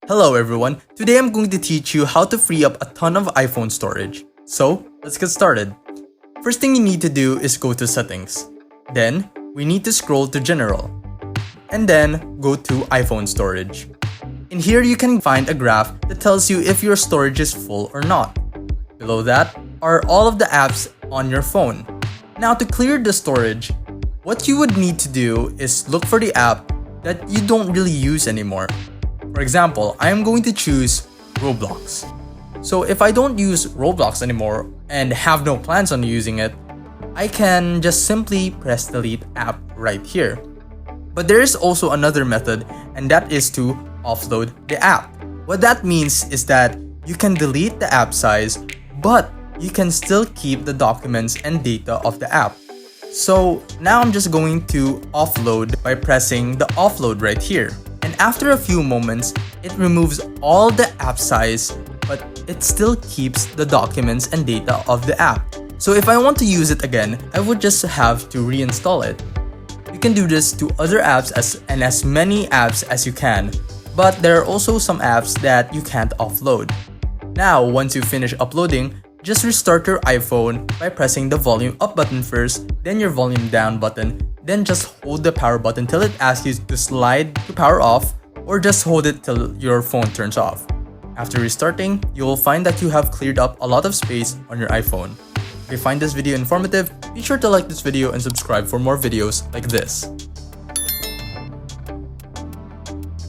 Hello everyone, today I'm going to teach you how to free up a ton of iPhone storage. So, let's get started. First thing you need to do is go to Settings. Then, we need to scroll to General. And then, go to iPhone Storage. In here you can find a graph that tells you if your storage is full or not. Below that are all of the apps on your phone. Now to clear the storage, what you would need to do is look for the app that you don't really use anymore. For example, I am going to choose Roblox. So if I don't use Roblox anymore and have no plans on using it, I can just simply press delete app right here. But there is also another method, and that is to offload the app. What that means is that you can delete the app size, but you can still keep the documents and data of the app. So now I'm just going to offload by pressing the offload right here. And after a few moments, it removes all the app size, but it still keeps the documents and data of the app. So if I want to use it again, I would just have to reinstall it. You can do this to other apps and as many apps as you can, but there are also some apps that you can't offload. Now, once you finish uploading, just restart your iPhone by pressing the volume up button first, then your volume down button, then just hold the power button till it asks you to slide to power off, or just hold it till your phone turns off. After restarting, you will find that you have cleared up a lot of space on your iPhone. If you find this video informative, be sure to like this video and subscribe for more videos like this.